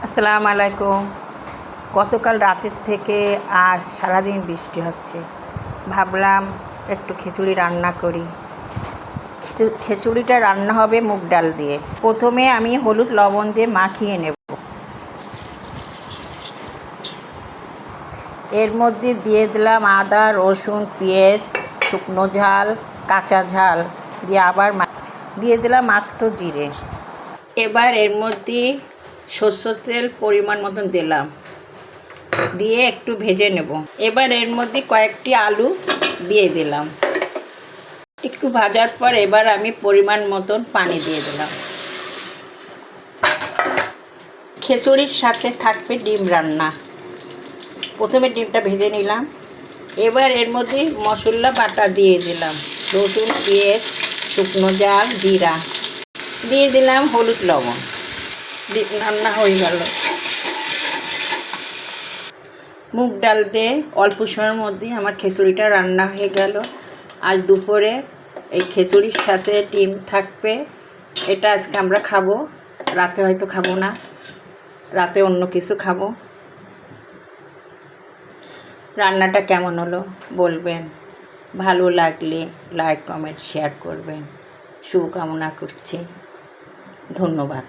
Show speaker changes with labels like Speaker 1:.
Speaker 1: আসসালামু আলাইকুম। গতকাল রাতের থেকে আজ সারাদিন বৃষ্টি হচ্ছে। ভাবলাম একটু খিচুড়ি রান্না করি। খিচুড়িটা রান্না হবে মুগ ডাল দিয়ে। প্রথমে আমি হলুদ লবণ দিয়ে মাখিয়ে নেব। এর মধ্যে দিয়ে দিলাম আদা, রসুন, পেঁয়াজ, শুকনো ঝাল, কাঁচা ঝাল দিয়ে আবার দিয়ে দিলাম আস্ত জিরে। এবার এর মধ্যে সরষের তেল পরিমাণ মতন দিলাম, দিয়ে একটু ভেজে নেব। এবার এর মধ্যে কয়েকটি আলু দিয়ে দিলাম। একটু ভাজার পর এবার আমি পরিমাণ মতন পানি দিয়ে দিলাম। খিচুড়ির সাথে থাকবে ডিম রান্না। প্রথমে ডিমটা ভেজে নিলাম। এবার এর মধ্যে মশলা বাটা দিয়ে দিলাম, রসুন, পেঁয়াজ, শুকনো ঝাল, জিরা দিয়ে দিলাম, হলুদ লবণ। ডিম রান্না হয়ে গেল। মুগ ডাল দিয়ে অল্প সময়ের মধ্যে আমার খিচুড়িটা রান্না হয়ে গেল। আজ দুপুরে এই খিচুড়ির সাথে ডিম থাকবে। এটা আজকে আমরা খাবো, রাতে হয়তো খাবো না, রাতে অন্য কিছু খাবো। রান্নাটা কেমন হলো বলবেন। ভালো লাগলে লাইক, কমেন্ট, শেয়ার করবেন। শুভকামনা করছি। ধন্যবাদ।